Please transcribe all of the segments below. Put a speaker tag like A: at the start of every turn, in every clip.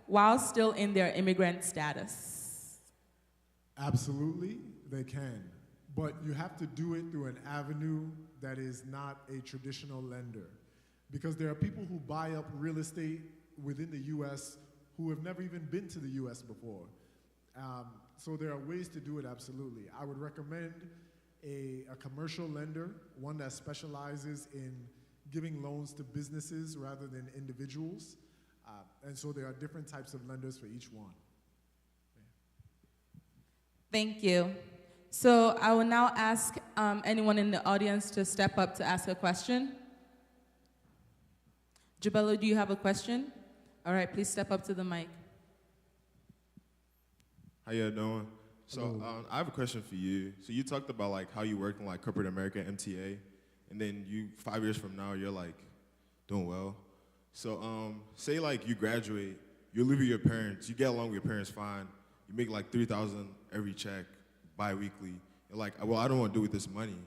A: while still in their immigrant status?
B: Absolutely, they can. But you have to do it through an avenue that is not a traditional lender. Because there are people who buy up real estate within the U.S. who have never even been to the U.S. before. So there are ways to do it, absolutely. I would recommend a commercial lender, one that specializes in giving loans to businesses rather than individuals. And so there are different types of lenders for each one.
A: Thank you. So I will now ask anyone in the audience to step up to ask a question. Jabelo, do you have a question? All right, please step up to the mic.
C: How you doing? So I have a question for you. So you talked about like how you worked in like corporate America, MTA, and then 5 years from now you're like doing well. So say like you graduate, you live with your parents, you get along with your parents fine, you make like $3,000 every check bi-weekly. You're like, well, I don't want to do with this money.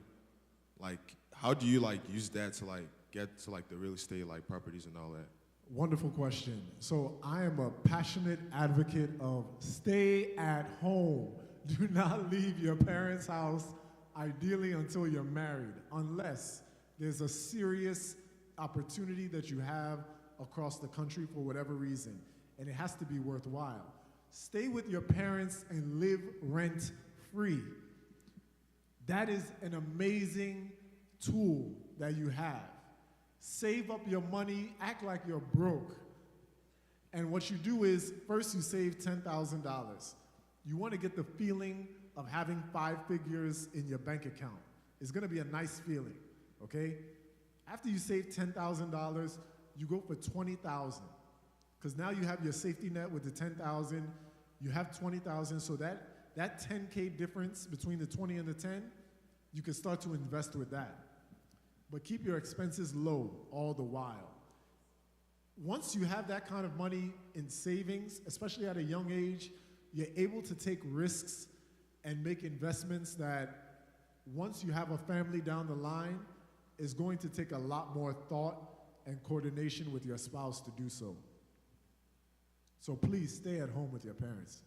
C: Like, how do you like use that to like get to like the real estate like properties and all that?
B: Wonderful question. So I am a passionate advocate of stay at home. Do not leave your parents' house, ideally until you're married, unless there's a serious opportunity that you have across the country for whatever reason, and it has to be worthwhile. Stay with your parents and live rent-free. That is an amazing tool that you have. Save up your money, act like you're broke. And what you do is, first you save $10,000. You want to get the feeling of having 5 figures in your bank account. It's going to be a nice feeling, okay? After you save $10,000, you go for $20,000. Because now you have your safety net with the $10,000, you have $20,000, so that $10K difference between the 20 and the 10, you can start to invest with that. But keep your expenses low all the while. Once you have that kind of money in savings, especially at a young age, you're able to take risks and make investments that once you have a family down the line, is going to take a lot more thought and coordination with your spouse to do so. So please stay at home with your parents.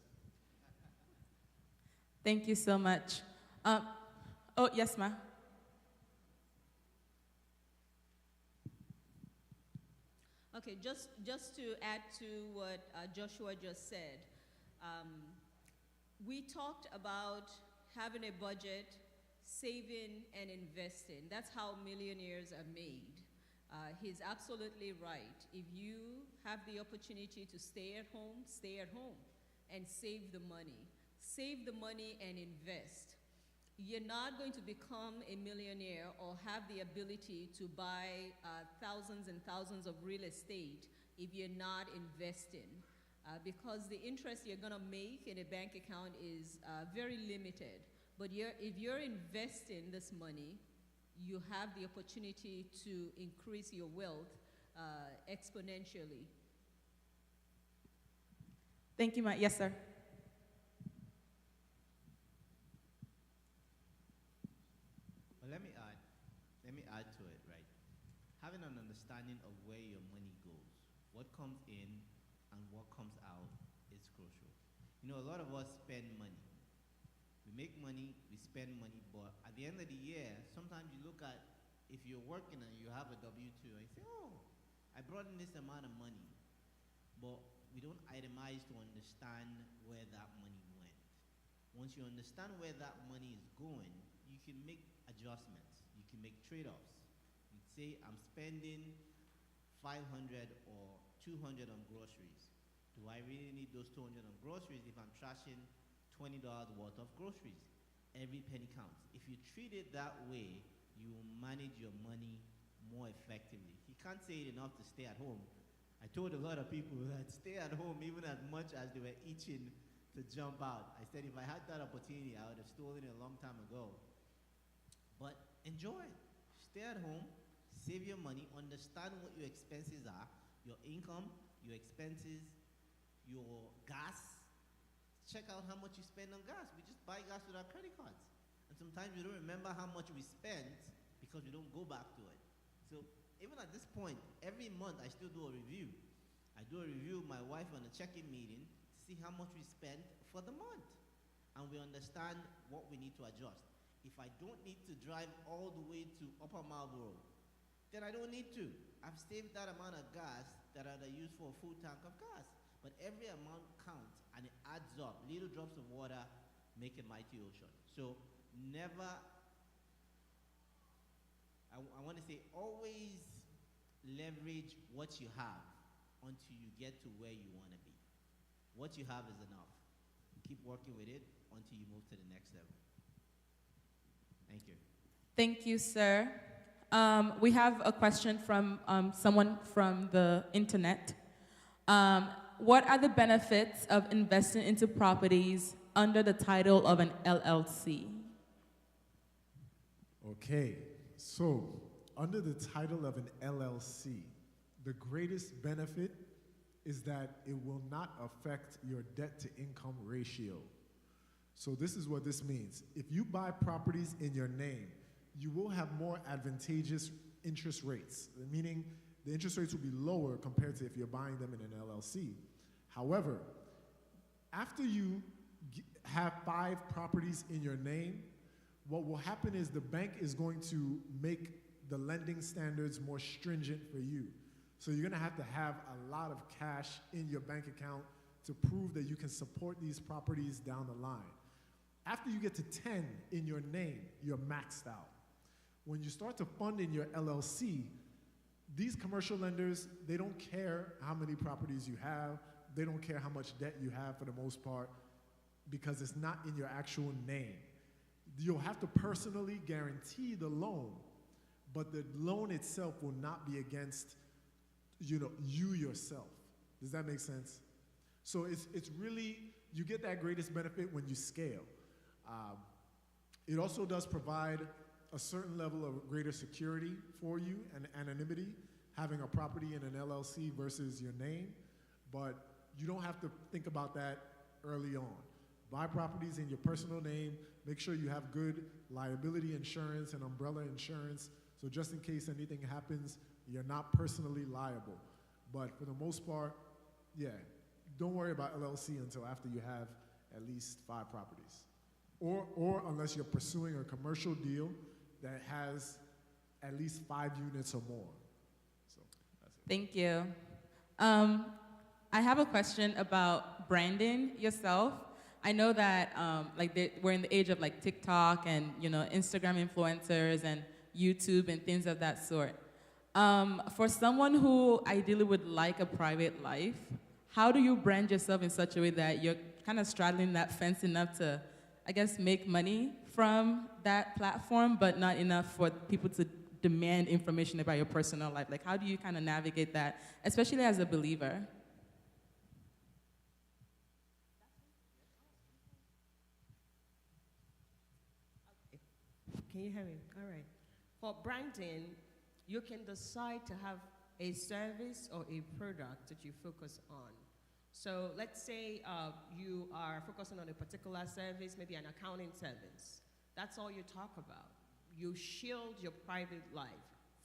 A: Thank you so much. Oh, yes, ma'am.
D: Okay, just to add to what Joshua just said, we talked about having a budget, saving and investing. That's how millionaires are made. He's absolutely right. If you have the opportunity to stay at home and save the money. Save the money and invest. You're not going to become a millionaire or have the ability to buy thousands and thousands of real estate if you're not investing. Because the interest you're going to make in a bank account is very limited. But if you're investing this money, you have the opportunity to increase your wealth exponentially.
A: Thank you, ma'am. Yes, sir.
E: Well, let me add to it, right? Having an understanding of where your money goes, what comes in and what comes out is crucial. You know, a lot of us spend money. We make money, we spend money, but at the end of the year, sometimes you look at, if you're working and you have a W-2, and you say, oh, I brought in this amount of money, but we don't itemize to understand where that money went. Once you understand where that money is going, you can make adjustments. You can make trade-offs. You'd say, I'm spending $500 or $200 on groceries. Do I really need those $200 on groceries if I'm trashing $20 worth of groceries? Every penny counts. If you treat it that way, you will manage your money more effectively. You can't say it enough to stay at home. I told a lot of people that stay at home even as much as they were itching to jump out. I said if I had that opportunity, I would have stolen it a long time ago. But enjoy. Stay at home, save your money, understand what your expenses are, your income, your expenses, your gas. Check out how much you spend on gas. We just buy gas with our credit cards. And sometimes we don't remember how much we spent because we don't go back to it. So even at this point, every month I still do a review. I do a review with my wife on a check-in meeting to see how much we spent for the month. And we understand what we need to adjust. If I don't need to drive all the way to Upper Marlboro, then I don't need to. I've saved that amount of gas that I'd use for a full tank of gas. But every amount counts, and it adds up. Little drops of water make a mighty ocean. So never, I want to say, always leverage what you have until you get to where you want to be. What you have is enough. Keep working with it until you move to the next level. Thank you.
A: Thank you, sir. We have a question from someone from the internet. What are the benefits of investing into properties under the title of an LLC?
B: Okay, so under the title of an LLC, the greatest benefit is that it will not affect your debt-to-income ratio. So this is what this means. If you buy properties in your name, you will have more advantageous interest rates, meaning the interest rates will be lower compared to if you're buying them in an LLC. However, after you have 5 properties in your name, what will happen is the bank is going to make the lending standards more stringent for you. So you're gonna have to have a lot of cash in your bank account to prove that you can support these properties down the line. After you get to 10 in your name, you're maxed out. When you start to fund in your LLC, these commercial lenders, they don't care how many properties you have. They don't care how much debt you have for the most part, because it's not in your actual name. You'll have to personally guarantee the loan, but the loan itself will not be against you yourself. Does that make sense? So it's really, you get that greatest benefit when you scale. It also does provide a certain level of greater security for you and anonymity, having a property in an LLC versus your name, but you don't have to think about that early on. Buy properties in your personal name, make sure you have good liability insurance and umbrella insurance, so just in case anything happens, you're not personally liable. But for the most part, yeah, don't worry about LLC until after you have at least 5 properties. Or unless you're pursuing a commercial deal that has at least 5 units or more. So that's it.
A: Thank you. I have a question about branding yourself. I know that we're in the age of like TikTok and Instagram influencers and YouTube and things of that sort. For someone who ideally would like a private life, how do you brand yourself in such a way that you're kind of straddling that fence enough to, I guess, make money from that platform, but not enough for people to demand information about your personal life? Like, how do you kind of navigate that, especially as a believer?
F: Can you hear me? All right. For branding, you can decide to have a service or a product that you focus on. So let's say you are focusing on a particular service, maybe an accounting service. That's all you talk about. You shield your private life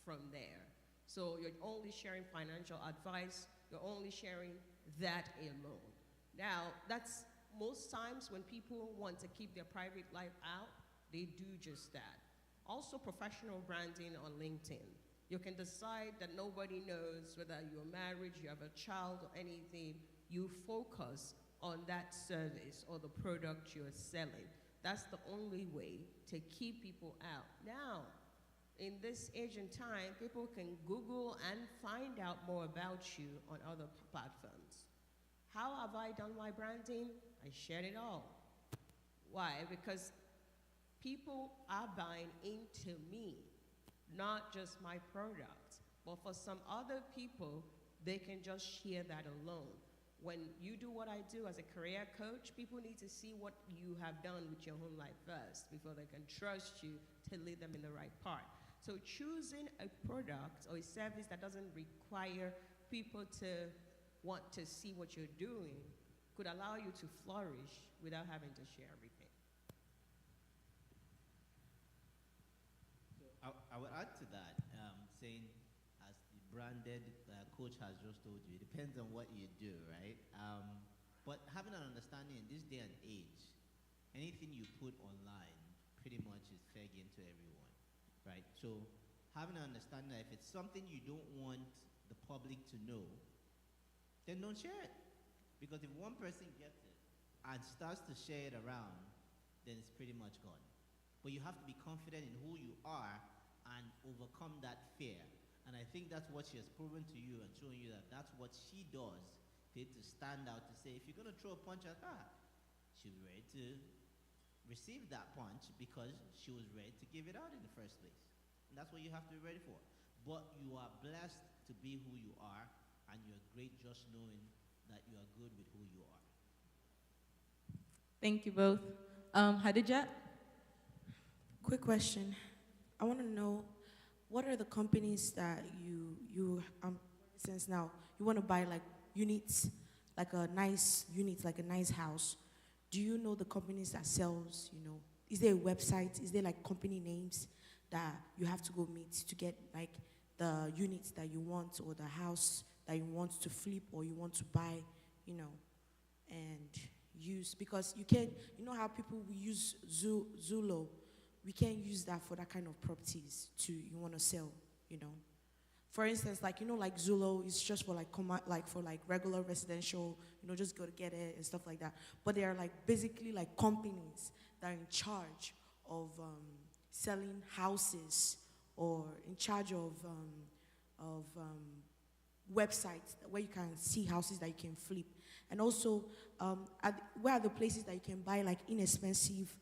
F: from there. So you're only sharing financial advice. You're only sharing that alone. Now, that's most times when people want to keep their private life out, they do just that. Also, professional branding on LinkedIn. You can decide that nobody knows whether you're married, you have a child, or anything. You focus on that service or the product you're selling. That's the only way to keep people out. Now, in this age and time, people can Google and find out more about you on other platforms. How have I done my branding? I shared it all. Why? Because people are buying into me, not just my product. But for some other people, they can just share that alone. When you do what I do as a career coach, people need to see what you have done with your home life first before they can trust you to lead them in the right path. So choosing a product or a service that doesn't require people to want to see what you're doing could allow you to flourish without having to share everything.
E: So I would add to that, saying as the branded coach has just told you. It depends on what you do, right? But having an understanding in this day and age, anything you put online pretty much is fair game to everyone, right? So having an understanding that if it's something you don't want the public to know, then don't share it. Because if one person gets it and starts to share it around, then it's pretty much gone. But you have to be confident in who you are and overcome that fear. And I think that's what she has proven to you and showing you that that's what she does to stand out, to say, if you're going to throw a punch at her, she'll be ready to receive that punch because she was ready to give it out in the first place. And that's what you have to be ready for. But you are blessed to be who you are, and you're great just knowing that you are good with who you are.
A: Thank you both. Hadija?
G: Quick question. I want to know, what are the companies that for instance now, you want to buy like units, like a nice house. Do you know the companies that sells, is there a website? Is there like company names that you have to go meet to get like the units that you want or the house that you want to flip or you want to buy, and use, because you can't, how people will use Zillow, we can't use that for that kind of properties you want to sell, For instance, like Zillow is just for for regular residential, just go to get it and stuff like that. But they are like basically like companies that are in charge of selling houses or in charge of websites where you can see houses that you can flip. And also, where are the places that you can buy like inexpensive,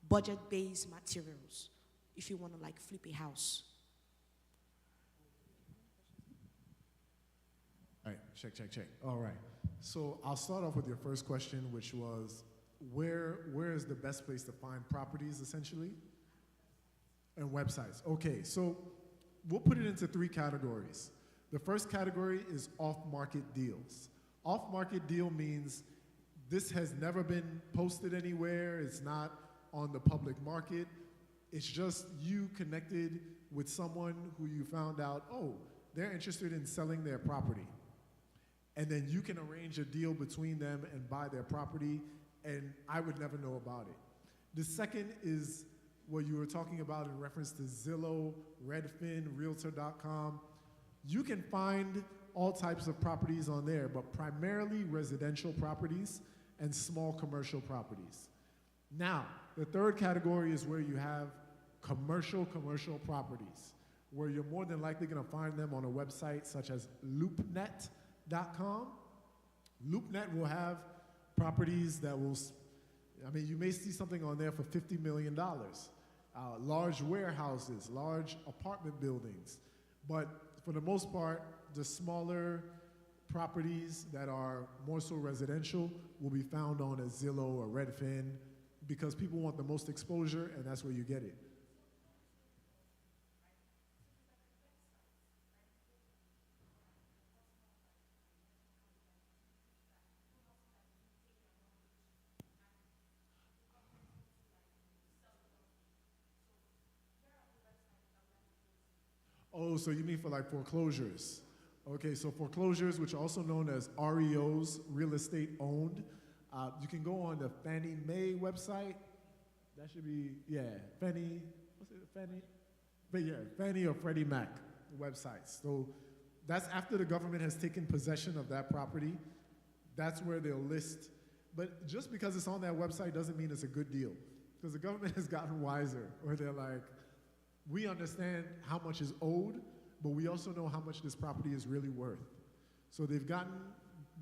G: budget-based materials if you want to like flip a house?
B: All right, check. All right. So I'll start off with your first question, which was, where is the best place to find properties, essentially? And websites. Okay, so we'll put it into 3 categories. The first category is off-market deals. Off-market deal means this has never been posted anywhere. It's not on the public market. It's just you connected with someone who you found out, oh, they're interested in selling their property. And then you can arrange a deal between them and buy their property, and I would never know about it. The second is what you were talking about in reference to Zillow, Redfin, Realtor.com. You can find all types of properties on there, but primarily residential properties and small commercial properties. Now, the third category is where you have commercial properties, where you're more than likely going to find them on a website such as LoopNet.com. LoopNet will have properties that will, you may see something on there for $50 million. Large warehouses, large apartment buildings. But for the most part, the smaller properties that are more so residential will be found on a Zillow or Redfin, because people want the most exposure, and that's where you get it. Oh, so you mean for like foreclosures? Okay, so foreclosures, which are also known as REOs, real estate owned. You can go on the Fannie Mae website. That should be, Fannie or Freddie Mac websites. So that's after the government has taken possession of that property. That's where they'll list. But just because it's on that website doesn't mean it's a good deal. Because the government has gotten wiser, where they're like, we understand how much is owed, but we also know how much this property is really worth. So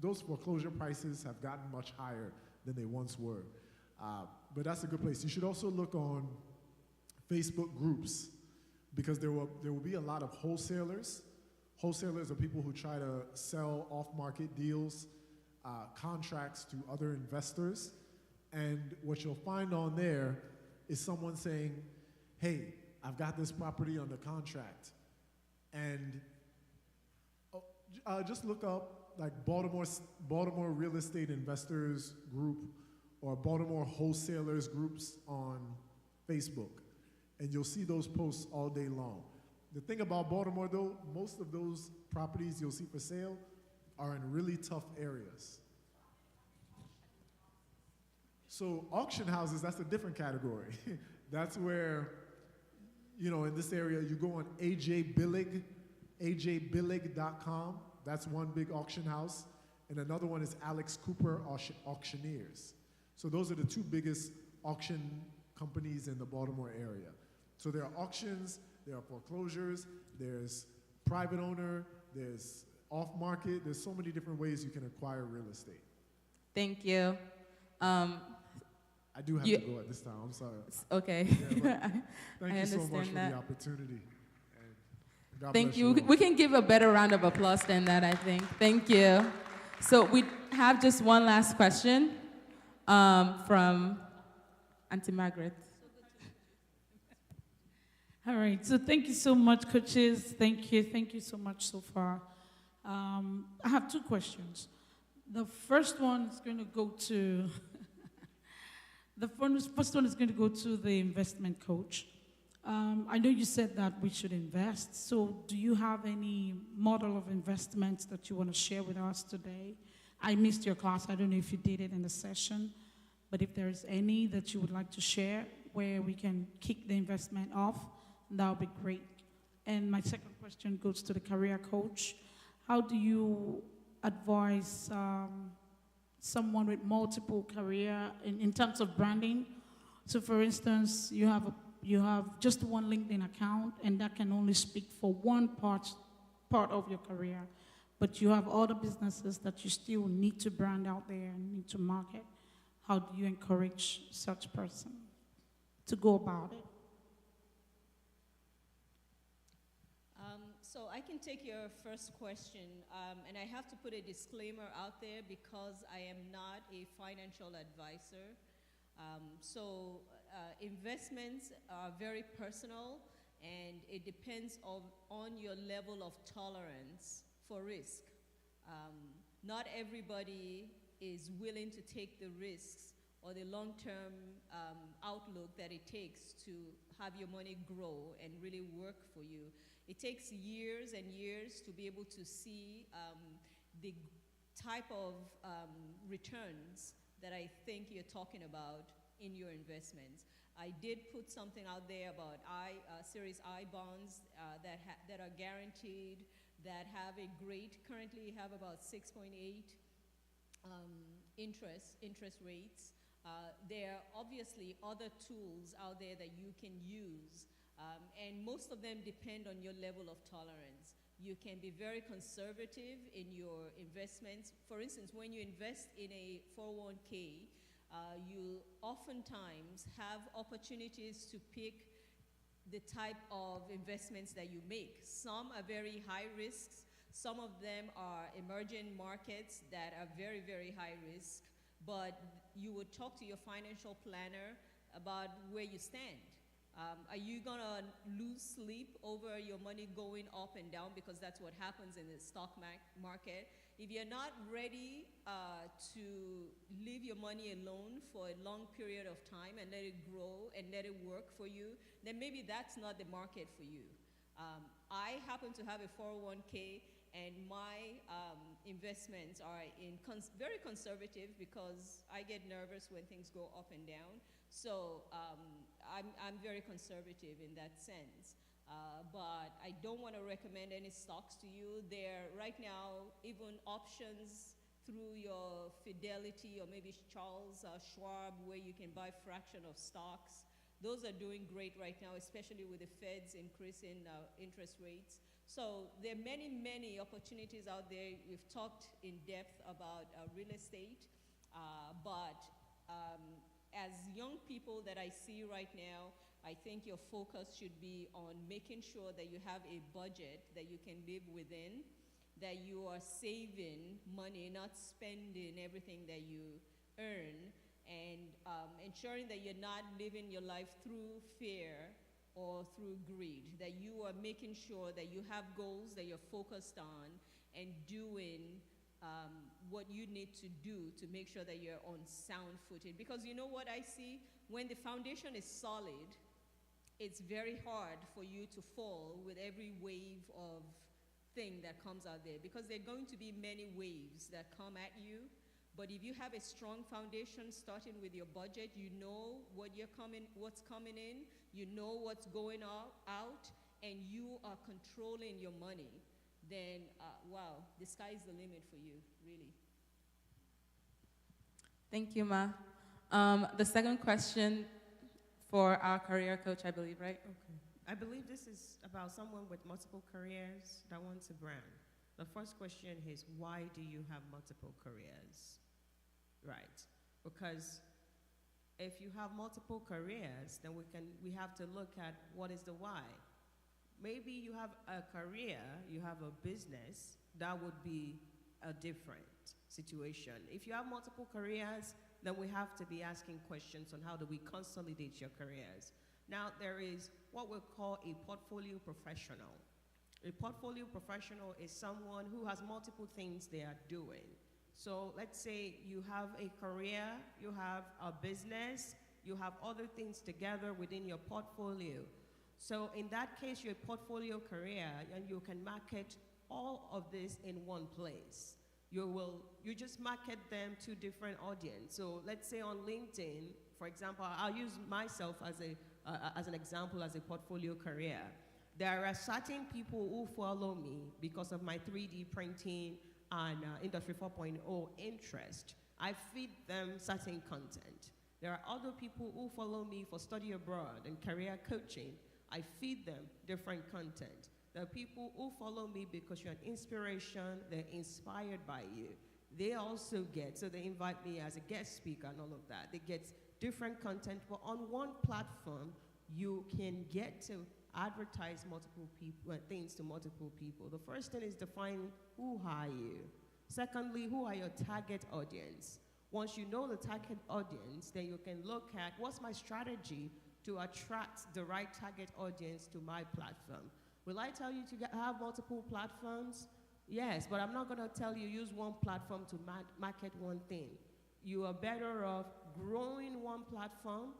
B: those foreclosure prices have gotten much higher than they once were. But that's a good place. You should also look on Facebook groups, because there will be a lot of wholesalers. Wholesalers are people who try to sell off-market deals, contracts to other investors. And what you'll find on there is someone saying, hey, I've got this property under contract. And just look up like Baltimore Real Estate Investors Group or Baltimore Wholesalers Groups on Facebook. And you'll see those posts all day long. The thing about Baltimore, though, most of those properties you'll see for sale are in really tough areas. So auction houses, that's a different category. That's where, in this area, you go on ajbillig.com. That's one big auction house. And another one is Alex Cooper Auctioneers. So those are the two biggest auction companies in the Baltimore area. So there are auctions, there are foreclosures, there's private owner, there's off-market. There's so many different ways you can acquire real estate.
A: Thank you.
B: I do have to go at this time. I'm sorry.
A: Okay.
B: Yeah, thank
A: I
B: you so much
A: understand
B: for
A: that.
B: the opportunity. And God
A: Thank
B: bless
A: you.
B: all.
A: We can give a better round of applause than that, I think. Thank you. So we have just one last question from Auntie Margaret.
H: All right, so thank you so much, coaches. Thank you so much so far. I have two questions. The first one is going to go to, first one is going to go to the investment coach. I know you said that we should invest, so do you have any model of investments that you want to share with us today? I missed your class, I don't know if you did it in the session, but if there's any that you would like to share where we can kick the investment off, that would be great. And my second question goes to the career coach. How do you advise someone with multiple career in terms of branding? So for instance, you have just one LinkedIn account and that can only speak for one part of your career, but you have other businesses that you still need to brand out there and need to market. How do you encourage such person to go about it?
D: So I can take your first question, and I have to put a disclaimer out there because I am not a financial advisor. Investments are very personal, and it depends on your level of tolerance for risk. Not everybody is willing to take the risks or the long-term outlook that it takes to have your money grow and really work for you. It takes years and years to be able to see the type of returns that I think you're talking about in your investments. I did put something out there about Series I bonds that are guaranteed, that have currently have about 6.8 interest rates. There are obviously other tools out there that you can use. And most of them depend on your level of tolerance. You can be very conservative in your investments. For instance, when you invest in a 401k, you oftentimes have opportunities to pick the type of investments that you make. Some are very high risks. Some of them are emerging markets that are very, very high risk. But you would talk to your financial planner about where you stand. Are you going to lose sleep over your money going up and down, because that's what happens in the stock market? If you're not ready to leave your money alone for a long period of time and let it grow and let it work for you, then maybe that's not the market for you. I happen to have a 401k, and my investments are very conservative because I get nervous when things go up and down. So I'm very conservative in that sense. But I don't want to recommend any stocks to you. There right now, even options through your Fidelity or maybe Charles Schwab, where you can buy fraction of stocks. Those are doing great right now, especially with the Fed's increasing interest rates. So there are many, many opportunities out there. We've talked in depth about real estate, but as young people that I see right now, I think your focus should be on making sure that you have a budget that you can live within, that you are saving money, not spending everything that you earn, and ensuring that you're not living your life through fear or through greed, that you are making sure that you have goals that you're focused on and doing what you need to do to make sure that you're on sound footing. Because you know what I see? When the foundation is solid, it's very hard for you to fall with every wave of thing that comes out there, because there are going to be many waves that come at you. But if you have a strong foundation, starting with your budget, you know what's coming in, you know what's going out, and you are controlling your money, then wow, the sky is the limit for you, really.
A: Thank you, Ma. The second question for our career coach, I believe, right?
F: Okay. I believe this is about someone with multiple careers that wants a brand. The first question is, why do you have multiple careers? Right. Because if you have multiple careers, then we have to look at what is the why. Maybe you have a career, you have a business, that would be a different situation. If you have multiple careers, then we have to be asking questions on how do we consolidate your careers. Now, there is what we call a portfolio professional. A portfolio professional is someone who has multiple things they are doing. So let's say you have a career, you have a business, you have other things together within your portfolio. So in that case, your portfolio career, and you can market all of this in one place. You just market them to different audience. So let's say on LinkedIn, for example, I'll use myself as an example as a portfolio career. There are certain people who follow me because of my 3D printing and Industry 4.0 interest. I feed them certain content. There are other people who follow me for study abroad and career coaching. I feed them different content. There are people who follow me because you're an inspiration, they're inspired by you. They also get, so they invite me as a guest speaker and all of that. They get different content, but on one platform, you can get to advertise multiple people, things to multiple people. The first thing is define who are you. Secondly, who are your target audience? Once you know the target audience, then you can look at what's my strategy to attract the right target audience to my platform. Will I tell you to have multiple platforms? Yes, but I'm not going to tell you use one platform to market one thing. You are better off growing one platform,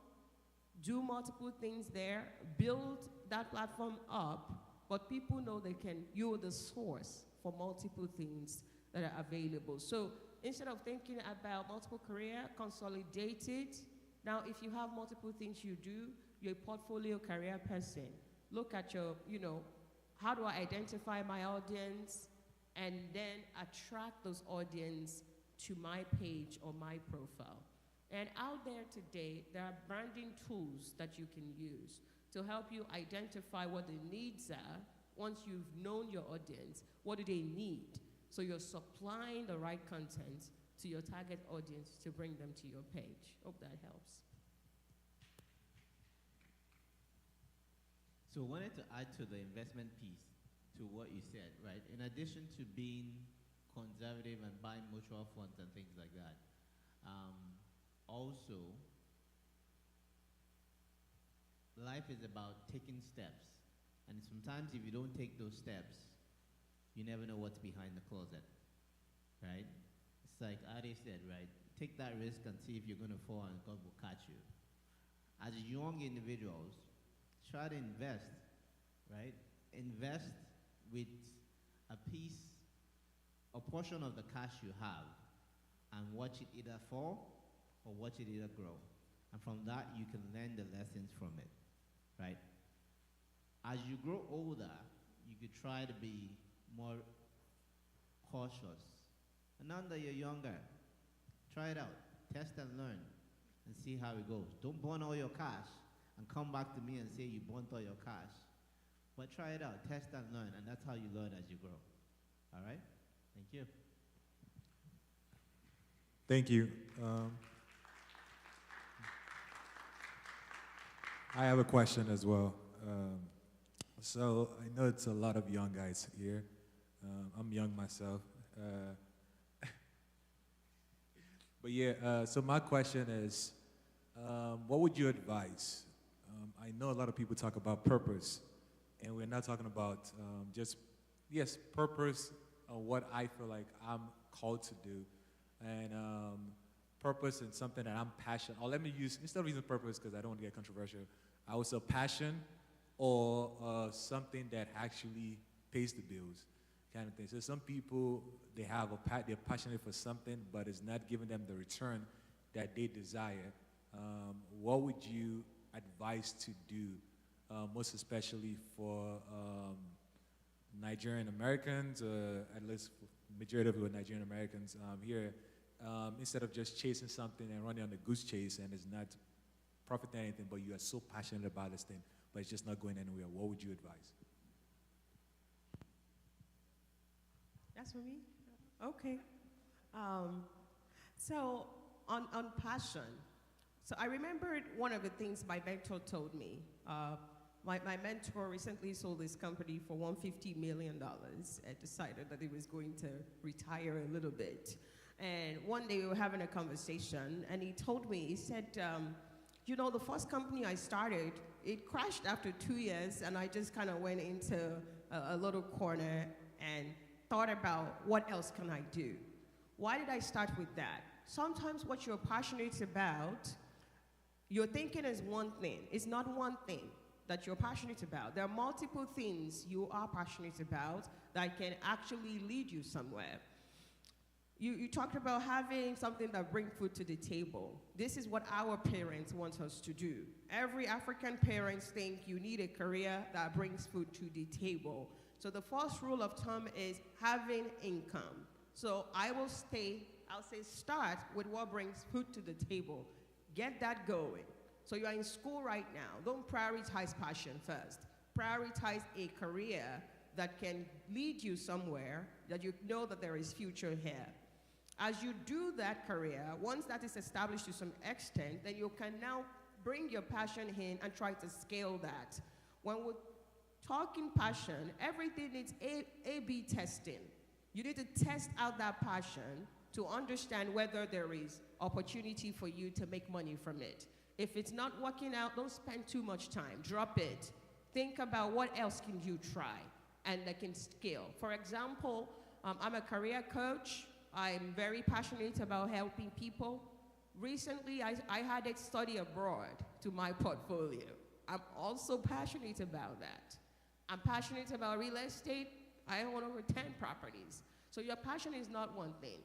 F: do multiple things there, build that platform up, but people know you're the source for multiple things that are available. So instead of thinking about multiple career, consolidate it. Now, if you have multiple things you do, you're a portfolio career person. Look at your, how do I identify my audience and then attract those audience to my page or my profile. And out there today, there are branding tools that you can use to help you identify what the needs are. Once you've known your audience, what do they need? So you're supplying the right content to your target audience to bring them to your page. Hope that helps.
E: So I wanted to add to the investment piece to what you said, right? In addition to being conservative and buying mutual funds and things like that, also, life is about taking steps. And sometimes if you don't take those steps, you never know what's behind the closet, right? It's like Ade said, right? Take that risk and see if you're going to fall and God will catch you. As young individuals, try to invest, right? Invest with a portion of the cash you have and watch it either fall or watch it either grow. And from that, you can learn the lessons from it, right? As you grow older, you could try to be more cautious. And now that you're younger, try it out. Test and learn and see how it goes. Don't burn all your cash and come back to me and say you burnt all your cash. But try it out, test and learn, and that's how you learn as you grow. All right? Thank you.
I: Thank you. I have a question as well. So I know it's a lot of young guys here. I'm young myself. But yeah, so my question is, what would you advise? I know a lot of people talk about purpose, and we're not talking about purpose on what I feel like I'm called to do. And purpose in something that I'm passionate, or let me use, instead of using purpose because I don't want to get controversial, I would say passion or something that actually pays the bills kind of thing. So some people, they're passionate for something, but it's not giving them the return that they desire. What would you advise to do, most especially for Nigerian Americans, at least majority of it were Nigerian Americans here, instead of just chasing something and running on the goose chase and it's not profiting anything, but you are so passionate about this thing, but it's just not going anywhere. What would you advise?
F: That's for me? Okay. So on passion, so I remembered one of the things my mentor told me. My mentor recently sold his company for $150 million and decided that he was going to retire a little bit. And one day we were having a conversation, and he told me, he said, you know, the first company I started, it crashed after 2 years, and I just kind of went into a little corner and thought about what else can I do. Why did I start with that? Sometimes what you're passionate about, your thinking is one thing. It's not one thing that you're passionate about. There are multiple things you are passionate about that can actually lead you somewhere. You talked about having something that brings food to the table. This is what our parents want us to do. Every African parents think you need a career that brings food to the table. So the first rule of thumb is having income. So I'll say start with what brings food to the table. Get that going. So you're in school right now. Don't prioritize passion first. Prioritize a career that can lead you somewhere, that you know that there is future here. As you do that career, once that is established to some extent, then you can now bring your passion in and try to scale that. When we're talking passion, everything needs A/B testing. You need to test out that passion to understand whether there is opportunity for you to make money from it. If it's not working out, don't spend too much time. Drop it. Think about what else can you try and that can scale. For example, I'm a career coach. I'm very passionate about helping people. Recently, I had a study abroad to my portfolio. I'm also passionate about that. I'm passionate about real estate. I own over 10 properties. So your passion is not one thing.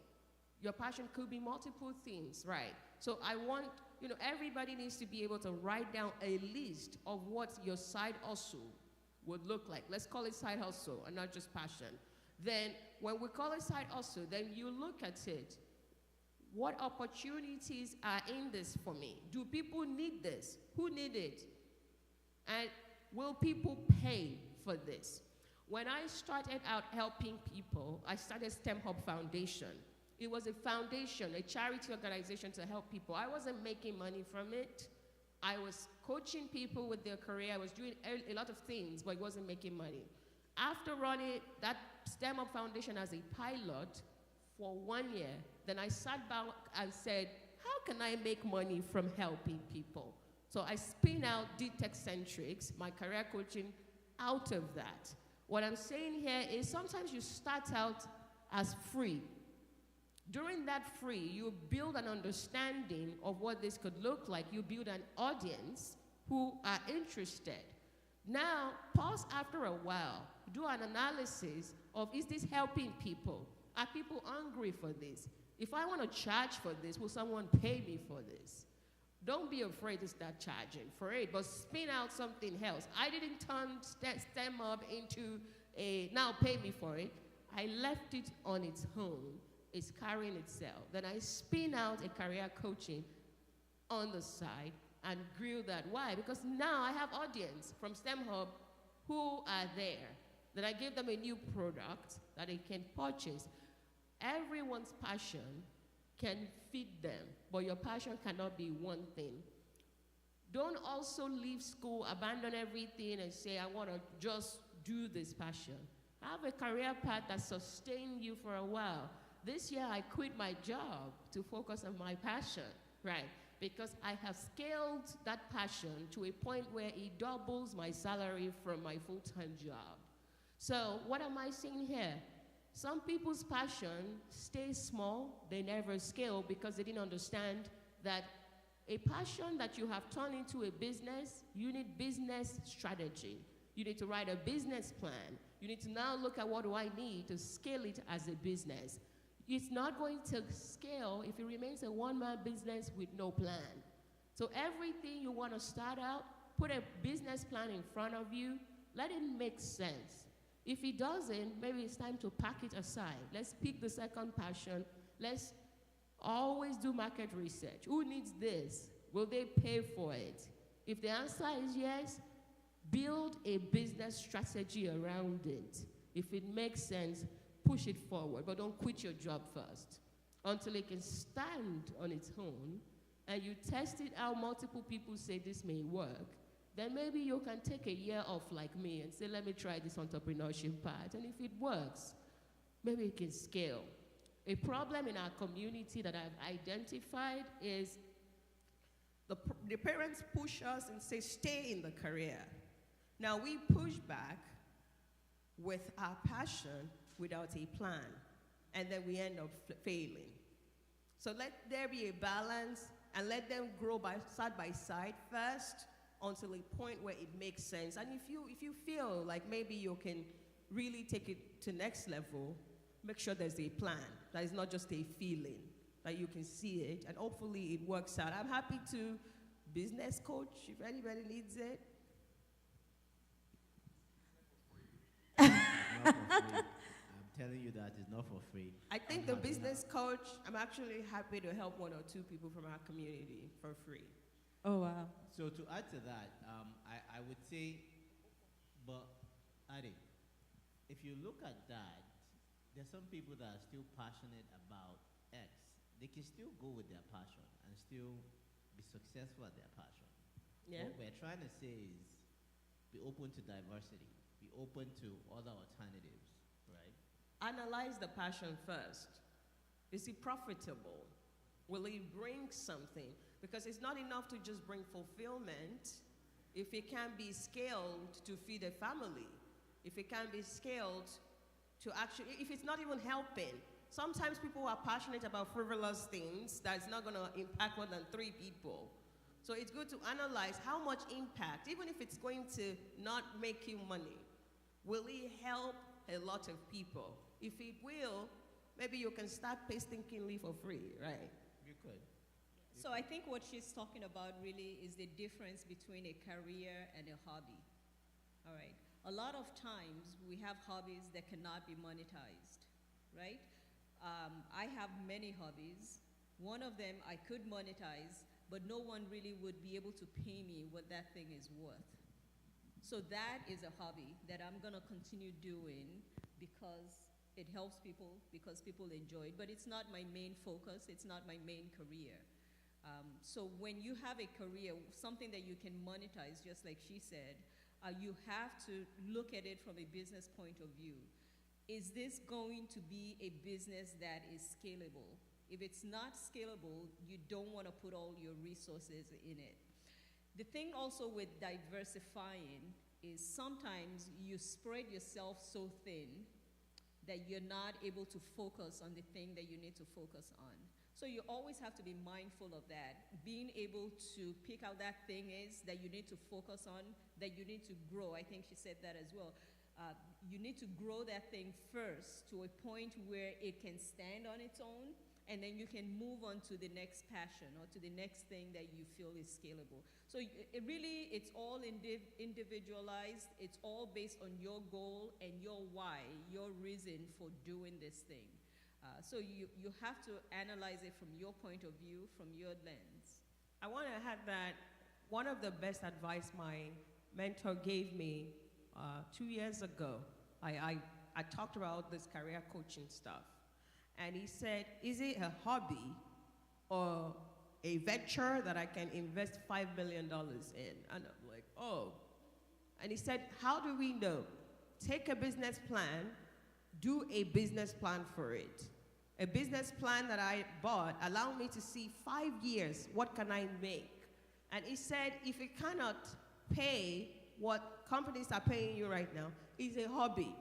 F: Your passion could be multiple things, right? So I want, everybody needs to be able to write down a list of what your side hustle would look like. Let's call it side hustle and not just passion. Then when we call it side hustle, then you look at it. What opportunities are in this for me? Do people need this? Who need it? And will people pay for this? When I started out helping people, I started STEM Hub Foundation. It was a foundation, a charity organization to help people. I wasn't making money from it. I was coaching people with their career. I was doing a lot of things, but it wasn't making money. After running that STEM Hub Foundation as a pilot for 1 year, then I sat back and said, how can I make money from helping people? So I spin out D-Tech-Centrics, my career coaching, out of that. What I'm saying here is sometimes you start out as free. During that free, you build an understanding of what this could look like. You build an audience who are interested. Now, pause after a while. Do an analysis of, is this helping people? Are people hungry for this? If I want to charge for this, will someone pay me for this? Don't be afraid to start charging for it, but spin out something else. I didn't turn STEM Hub into now pay me for it. I left it on its own. It's carrying itself. Then I spin out a career coaching on the side and grew that. Why? Because now I have audience from STEM Hub who are there. Then I give them a new product that they can purchase. Everyone's passion can feed them, but your passion cannot be one thing. Don't also leave school, abandon everything, and say, I want to just do this passion. Have a career path that sustains you for a while. This year, I quit my job to focus on my passion, right? Because I have scaled that passion to a point where it doubles my salary from my full-time job. So what am I saying here? some people's passion stays small, they never scale because they didn't understand that a passion that you have turned into a business, you need business strategy. You need to write a business plan. You need to now look at what do I need to scale it as a business. It's not going to scale if it remains a one-man business with no plan. So everything you want to start out, put a business plan in front of you, let it make sense. If it doesn't, maybe it's time to pack it aside. Let's pick the second passion. Let's always do market research. Who needs this? Will they pay for it? If the answer is yes, build a business strategy around it. If it makes sense, push it forward, but don't quit your job first until it can stand on its own and you test it out. Multiple people say this may work. Then maybe you can take a year off like me and say, let me try this entrepreneurship part. And if it works, maybe it can scale. A problem in our community that I've identified is
J: the parents push us and say, stay in the career. Now we push back with our passion without a plan, and then we end up failing. So let there be a balance and let them grow side by side first until a point where it makes sense. And if you feel like maybe you can really take it to next level, make sure there's a plan, that is not just a feeling, that you can see it, and hopefully it works out. I'm happy to business coach if anybody needs it.
E: Not for free. I'm telling you that it's not for free.
J: I think the business coach, I'm actually happy to help one or two people from our community for free.
A: Oh, wow.
E: So to add to that, I would say, but Adi, if you look at that, there's some people that are still passionate about X. They can still go with their passion and still be successful at their passion.
J: Yeah.
E: What we're trying to say is be open to diversity, be open to other alternatives, right?
J: Analyze the passion first. Is it profitable? Will it bring something? Because it's not enough to just bring fulfillment if it can be scaled to feed a family, if it can be scaled to actually, if it's not even helping. Sometimes people are passionate about frivolous things that's not going to impact more than 3 people. So it's good to analyze how much impact, even if it's going to not make you money, will it help a lot of people? If it will, maybe you can start pasting Kinley for free, right?
E: You could.
D: So I think what she's talking about really is the difference between a career and a hobby. All right. A lot of times we have hobbies that cannot be monetized, right? I have many hobbies. One of them I could monetize, but no one really would be able to pay me what that thing is worth. So that is a hobby that I'm going to continue doing because it helps people, because people enjoy it. But it's not my main focus. It's not my main career. So when you have a career, something that you can monetize, just like she said, you have to look at it from a business point of view. Is this going to be a business that is scalable? If it's not scalable, you don't want to put all your resources in it. The thing also with diversifying is sometimes you spread yourself so thin that you're not able to focus on the thing that you need to focus on. So you always have to be mindful of that. Being able to pick out that thing is that you need to focus on, that you need to grow. I think she said that as well. You need to grow that thing first to a point where it can stand on its own, and then you can move on to the next passion or to the next thing that you feel is scalable. So it's all individualized. It's all based on your goal and your why, your reason for doing this thing. So you have to analyze it from your point of view, from your lens.
J: I want to add that one of the best advice my mentor gave me 2 years ago, I talked about this career coaching stuff. And he said, is it a hobby or a venture that I can invest $5 million in? And I'm like, oh. And he said, how do we know? Take a business plan, do a business plan for it. A business plan that I bought allowed me to see 5 years, what can I make? And he said, if you cannot pay what companies are paying you right now, it's a hobby.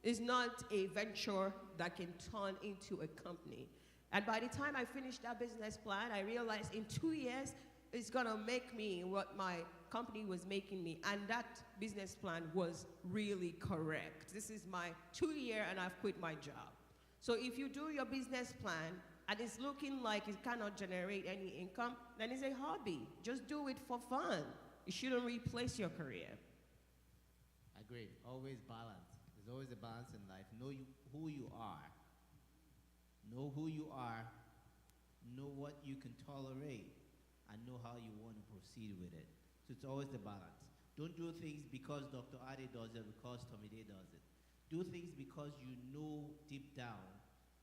F: It's not a venture that can turn into a company. And by the time I finished that business plan, I realized in 2 years, it's gonna make me what my company was making me. And that business plan was really correct. This is my 2-year and I've quit my job. So if you do your business plan and it's looking like it cannot generate any income, then it's a hobby. Just do it for fun. It shouldn't replace your career.
E: Agreed. Always balance. There's always a balance in life. Know who you are. Know who you are. Know what you can tolerate. And know how you want to proceed with it. So it's always the balance. Don't do things because Dr. Ade does it, because Tommy Day does it. Do things because you know deep down,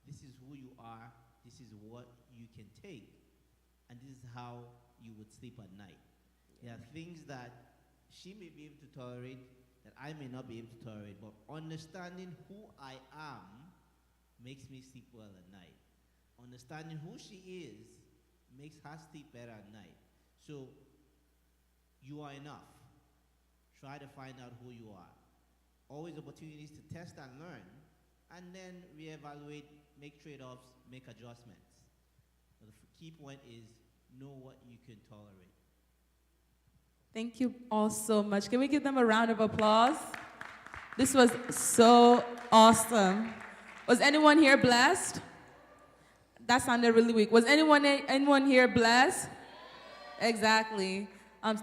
E: this is who you are, this is what you can take, and this is how you would sleep at night. There are things that she may be able to tolerate that I may not be able to tolerate, but understanding who I am makes me sleep well at night. Understanding who she is makes her sleep better at night. So you are enough. Try to find out who you are. Always opportunities to test and learn, and then reevaluate, make trade-offs, make adjustments. But the key point is know what you can tolerate.
A: Thank you all so much. Can we give them a round of applause? This was so awesome. Was anyone here blessed? That sounded really weak. Was anyone here blessed? Exactly.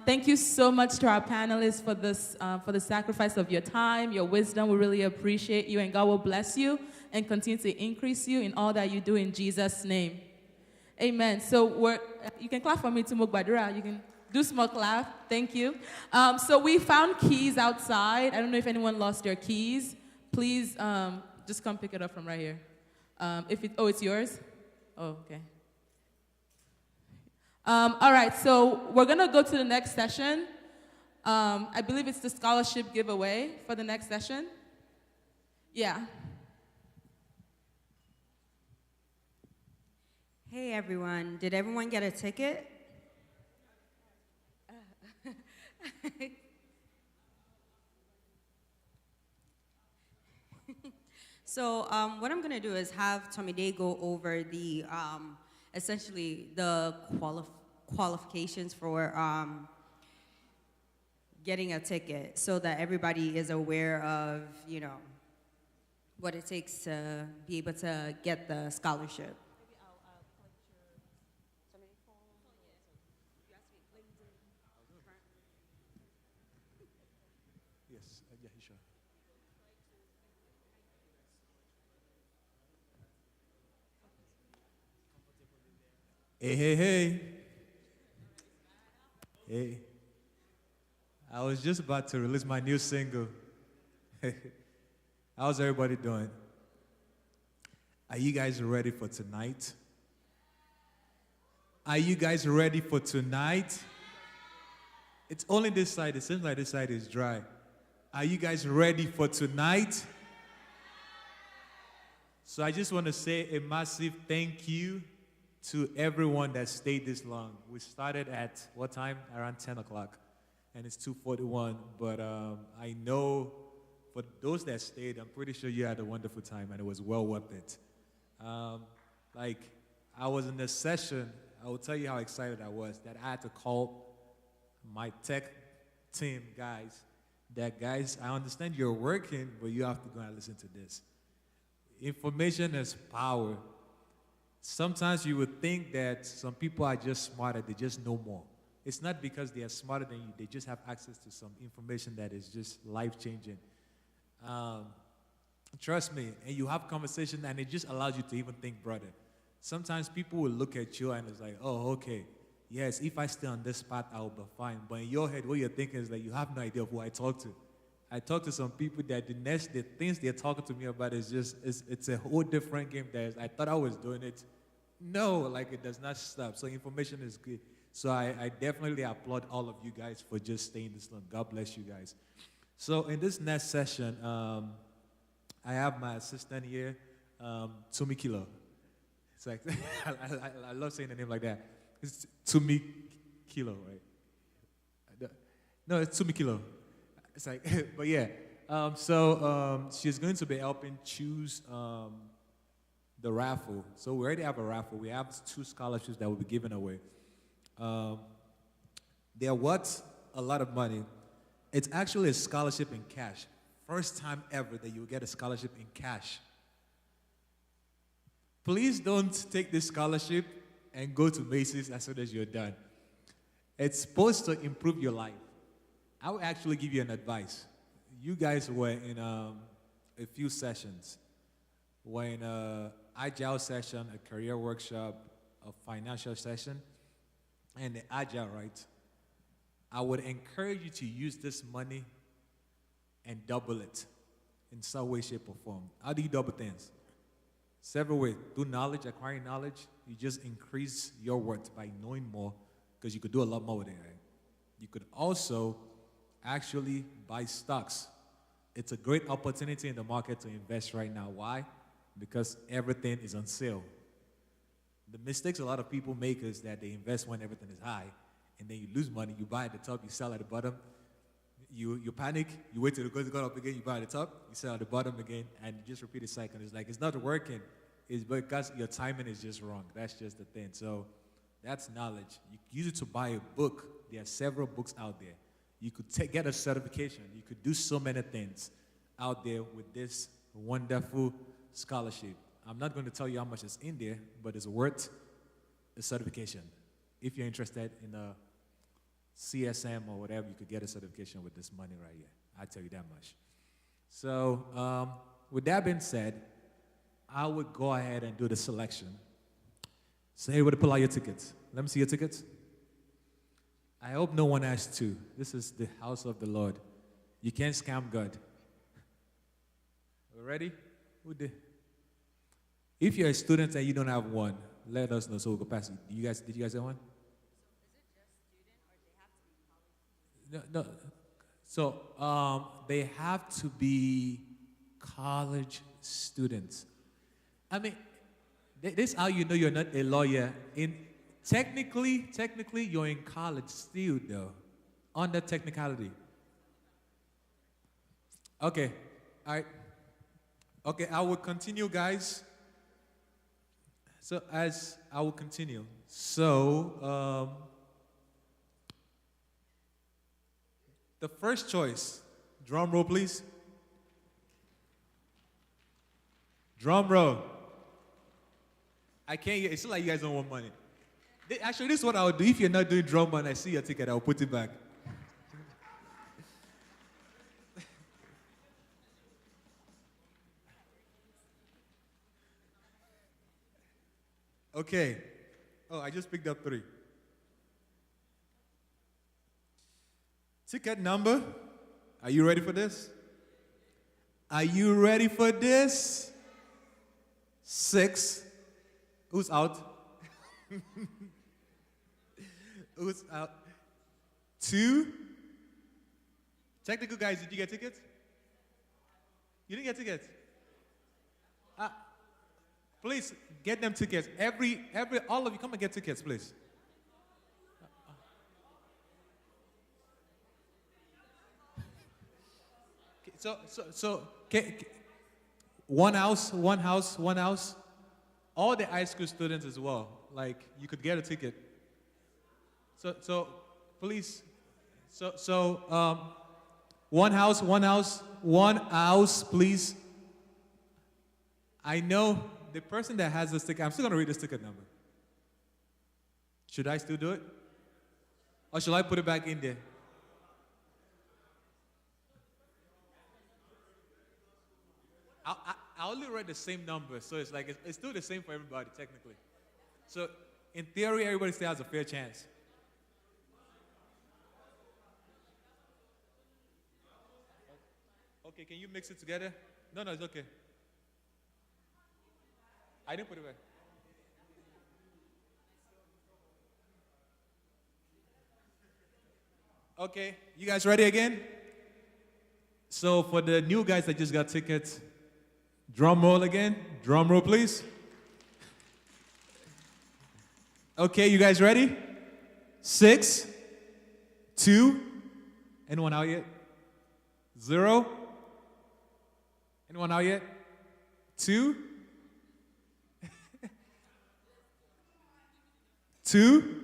A: Thank you so much to our panelists for this, for the sacrifice of your time, your wisdom. We really appreciate you, and God will bless you and continue to increase you in all that you do in Jesus' name. Amen. So you can clap for me, Tumuk Badura. You can do small clap. Thank you. So we found keys outside. I don't know if anyone lost their keys. Please just come pick it up from right here. It's yours? Oh, okay. All right, so we're going to go to the next session. I believe it's the scholarship giveaway for the next session. Yeah.
K: Hey, everyone. Did everyone get a ticket? So what I'm going to do is have Tommy Day go over the, essentially, the qualifications for getting a ticket so that everybody is aware of, what it takes to be able to get the scholarship.
I: Yes, yeah, sure. Hey. Hey. I was just about to release my new single. How's everybody doing? Are you guys ready for tonight? Are you guys ready for tonight? It's only this side. It seems like this side is dry. Are you guys ready for tonight? So I just want to say a massive thank you to everyone that stayed this long. We started at what time? Around 10 o'clock. And it's 2:41. But I know for those that stayed, I'm pretty sure you had a wonderful time and it was well worth it. I was in a session, I will tell you how excited I was that I had to call my tech team guys. Guys, I understand you're working, but you have to go and listen to this. Information is power. Sometimes you would think that some people are just smarter, they just know more. It's not because they are smarter than you, they just have access to some information that is just life-changing. Trust me, and you have conversation and it just allows you to even think broader. Sometimes people will look at you and it's like, oh, okay, yes, if I stay on this path, I will be fine. But in your head, what you're thinking is like, you have no idea of who I talk to. I talk to some people that the things they're talking to me about is just, it's a whole different game. I thought I was doing it. No, it does not stop. So information is good. So I definitely applaud all of you guys for just staying this long. God bless you guys. So in this next session, I have my assistant here, Tumi Kilo. It's like, I love saying the name like that. It's Tumi Kilo, right? No, it's Tumi Kilo. It's like, but yeah, She's going to be helping choose the raffle. So we already have a raffle. We have 2 scholarships that will be given away. They're worth a lot of money. It's actually a scholarship in cash. First time ever that you'll get a scholarship in cash. Please don't take this scholarship and go to Macy's as soon as you're done. It's supposed to improve your life. I will actually give you an advice. You guys were in a few sessions. We're in an agile session, a career workshop, a financial session, and the agile, right? I would encourage you to use this money and double it in some way, shape, or form. How do you double things? Several ways. Through knowledge, acquiring knowledge, you just increase your worth by knowing more because you could do a lot more with it, right? You could also actually buy stocks. It's a great opportunity in the market to invest right now. Why? Because everything is on sale. The mistakes a lot of people make is that they invest when everything is high, and then you lose money. You buy at the top, you sell at the bottom. You panic, you wait till it goes up again, you buy at the top, you sell at the bottom again, and you just repeat the cycle. It's like it's not working. It's because your timing is just wrong. That's just the thing. So that's knowledge. You use it to buy a book. There are several books out there. You could get a certification. You could do so many things out there with this wonderful scholarship. I'm not going to tell you how much is in there, but it's worth a certification. If you're interested in a CSM or whatever, you could get a certification with this money right here. I tell you that much. So with that being said, I would go ahead and do the selection. So everybody pull out your tickets. Let me see your tickets. I hope no one has 2. This is the house of the Lord. You can't scam God. Ready? If you're a student and you don't have one, let us know so we'll go past it. Did you guys have one? No. So they have to be college students. I mean, this is how you know you're not a lawyer. Technically, you're in college still, though, under technicality. Okay, all right. Okay, I will continue, guys. So as I will continue. So the first choice, drum roll, please. Drum roll. I can't hear. It's like you guys don't want money. Actually, this is what I would do. If you're not doing drum and I see your ticket, I'll put it back. Okay. Oh, I just picked up 3. Ticket number. Are you ready for this? Are you ready for this? 6. Who's out? Who's out? 2. Technical guys, did you get tickets? You didn't get tickets? Please get them tickets. All of you, come and get tickets, please. One house. All the high school students as well. Like, you could get a ticket. So please. One house, please. I know the person that has this ticket, I'm still going to read this ticket number. Should I still do it? Or should I put it back in there? I only read the same number, so it's like it's still the same for everybody, technically. So, in theory, everybody still has a fair chance. Okay, can you mix it together? No, it's okay. I didn't put it back. Okay, you guys ready again? So for the new guys that just got tickets, drum roll again. Drum roll, please. Okay, you guys ready? 6, 2, anyone out yet? 0. Anyone out yet? 2? 2?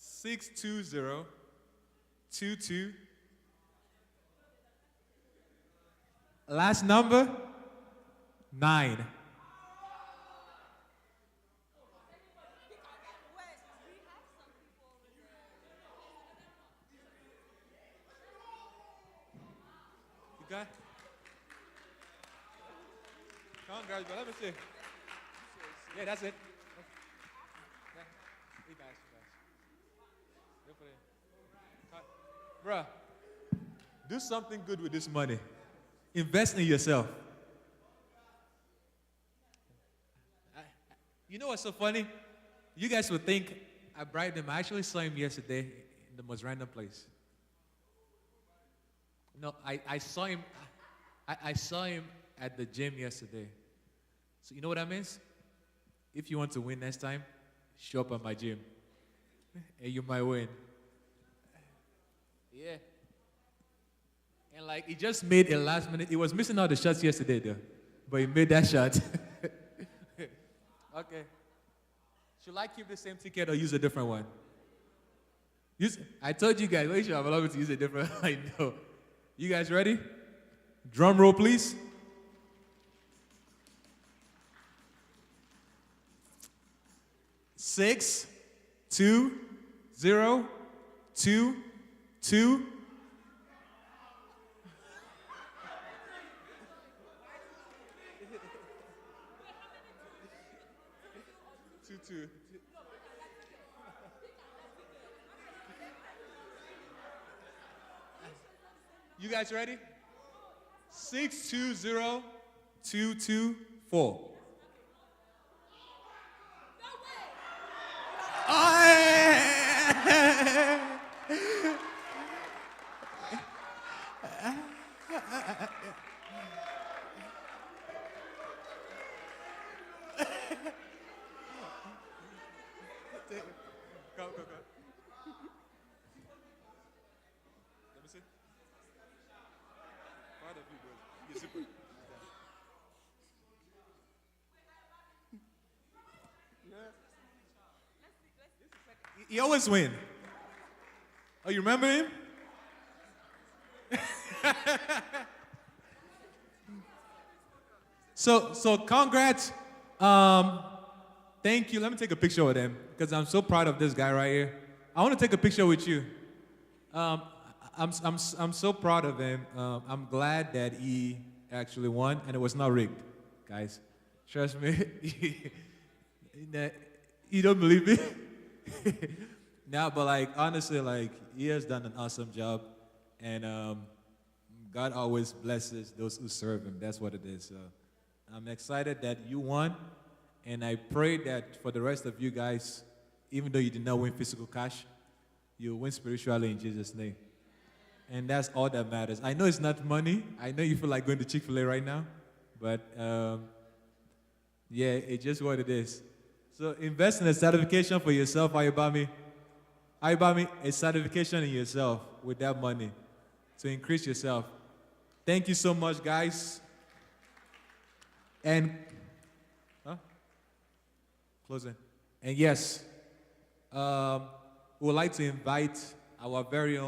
I: 62022. Last number 9. You got? Congrats, but let me see. Yeah, that's it. Yeah. You guys. Good for you. Bruh, do something good with this money. Invest in yourself. You know what's so funny? You guys would think I bribed him. I actually saw him yesterday in the most random place. No, I saw him. I saw him at the gym yesterday. So you know what that means? If you want to win next time, show up at my gym, and you might win. Yeah. And like he just made a last minute. He was missing all the shots yesterday though, but he made that shot. Okay. Should I keep the same ticket or use a different one? I told you guys, we should have allowed me to use a different one. I know. You guys ready? Drum roll, please. 6, 2, 0, 2, 2. Two. You guys ready? 620224. Go. Let me see. Part of you, bro. You zip it. He always win. Oh, you remember him? So congrats. Thank you. Let me take a picture with him because I'm so proud of this guy right here. I want to take a picture with you. I'm so proud of him. I'm glad that he actually won and it was not rigged, guys. Trust me. You don't believe me? No, but like honestly, like he has done an awesome job, and God always blesses those who serve Him. That's what it is. So I'm excited that you won, and I pray that for the rest of you guys, even though you did not win physical cash, you win spiritually in Jesus' name. And that's all that matters. I know it's not money. I know you feel like going to Chick-fil-A right now, but yeah, it's just what it is. So invest in a certification for yourself, Ayobami. Ayobami, a certification in yourself with that money to increase yourself. Thank you so much, guys. And, closing. And yes, we would like to invite our very own